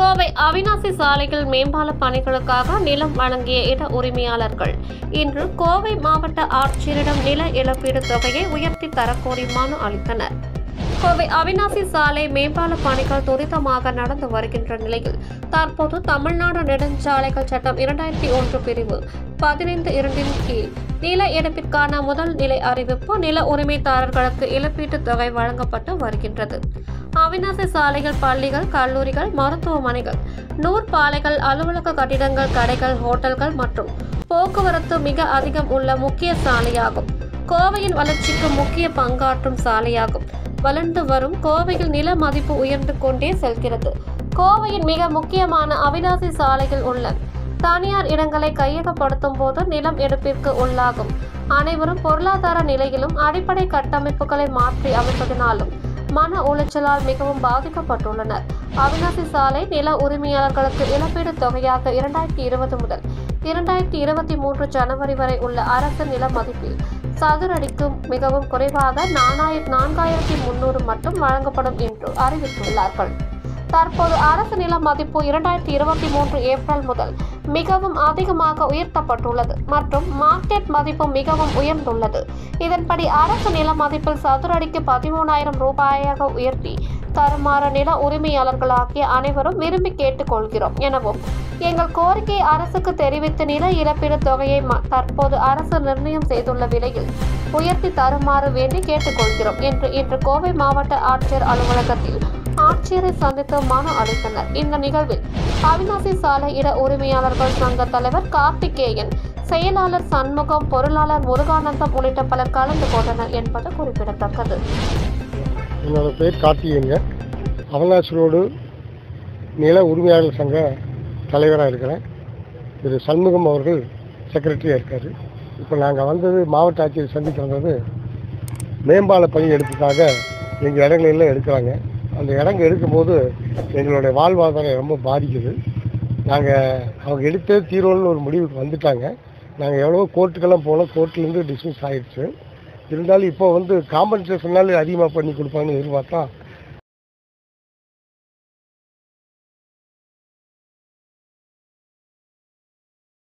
கோவை அவிநாசி சாலையில் மேம்பால பணிகளுக்காக நிலம் வழங்கிய இட உரிமையாளர்கள் இன்று கோவை மாவட்ட ஆட்சியரிடம் நில இழப்பீடு தொகையை உயர்த்தி தரக்கோரி மனு அளித்தனர். கோவை அவிநாசி சாலை மேம்பால பணிகள் துரிதமாக நடந்து வருகின்ற நிலையில் தற்போது தமிழ்நாடு நெடுஞ்சாலைகள் சட்டம் 2001 பிரிவு 15(2) கீழ் நில இழப்பிற்கான முதல் நிலை அறிவிப்பு நில உரிமைதாரர்களுக்கு இழப்பீட்டு தொகை வழங்கப்பட்டு வருகின்றது. அவிநாசி சாலையில் பள்ளிகள், கல்லூரிகள், மருத்துவமனைகள், நூற்பாலைகள், அலுவலக கட்டிடங்கள், கடைகள், ஹோட்டல்கள் மற்றும் போக்குவரத்து மிக அதிகம் உள்ள முக்கிய சாலையாகும். கோவையின் வளர்ச்சிக்கு முக்கிய பங்காற்றும் சாலையாகும். வளர்ந்து வரும் கோவையில் நில மதிப்பு உயர்ந்து கொண்டே செல்கிறது. கோவையின் மிக முக்கியமான அவிநாசி சாலையில் உள்ள தனியார் இடங்களை கையகப்படுத்தும் போது நிலம் எடுப்பிற்கு உள்ளாகும். அனைவரும் பொருளாதார நிலையிலும் அடிப்படை கட்டமைப்புகளை மாற்றி அமைப்பதனாலும் மன உளைச்சலால் மிகவும் பாதிக்கப்பட்டுள்ளனர். அவிநாசி சாலை நில உரிமையாளர்களுக்கு இழப்பீடு தொகையாக 2020 முதல் 2023 ஜனவரி வரை உள்ள அரசு நில மதிப்பில் சதுரடிக்கு மிகவும் குறைவாக 4300 மட்டும் வழங்கப்படும் என்று அறிவித்துள்ளார்கள். தற்போது அரசு நில மதிப்பு 2023 ஏப்ரல் முதல் மிகவும் அதிகமாக உயர்த்தப்பட்டுள்ளது மற்றும் மார்க்கெட் மதிப்பு மிகவும் உயர்ந்துள்ளது. இதன்படி அரசு நில மதிப்பில் சதுரடிக்கு 13,000 ரூபாயாக உயர்த்தி தருமாறு நில உரிமையாளர்களாகிய அனைவரும் விரும்பி கேட்டுக்கொள்கிறோம் எனவும் எங்கள் கோரிக்கை அரசுக்கு தெரிவித்து நில இழப்பீடு தொகையை தற்போது அரசு நிர்ணயம் செய்துள்ள விலையில் உயர்த்தி தருமாறு வேண்டி கேட்டுக்கொள்கிறோம் என்று இன்று கோவை மாவட்ட ஆட்சியர் அலுவலகத்தில் ஆட்சியரை சந்தித்து மனு அளித்தனர். இந்த நிகழ்வில் அவிநாசி சாலை இட உரிமையாளர்கள் சங்க தலைவர் கார்த்திகேயன், செயலாளர் சண்முகம், பொருளாளர் முருகானந்தம் உள்ளிட்ட பலர் கலந்து கொண்டனர் என்பது குறிப்பிடத்தக்கது. என்னோட பேர் கார்த்திகேயன். அவிநாசி ரோடு நில உரிமையாளர் சங்க தலைவராக இருக்கிறேன். திரு சண்முகம் அவர்கள் செக்ரட்டரியாக இருக்கார். இப்போ நாங்கள் வந்தது மாவட்ட ஆட்சியர் சந்திக்க வந்தது மேம்பால பணி எடுப்புக்காக எங்கள் இடங்களெல்லாம் எடுக்கிறாங்க. அந்த இடங்க எடுக்கும்போது எங்களுடைய வாழ்வாதாரம் ரொம்ப பாதிக்குது. நாங்கள் அவங்க எடுத்தே தீர்வுன்னு ஒரு முடிவுக்கு வந்துட்டாங்க. நாங்கள் எவ்வளவோ கோர்ட்டுக்கெல்லாம் போனோம், கோர்ட்லேருந்து டிஸ்மிஸ் ஆகிடுச்சு. இருந்தாலும் இப்போ காம்பன்சேஷனால் அதிகமாக பண்ணி கொடுப்பாங்கன்னு எதிர்பார்த்தா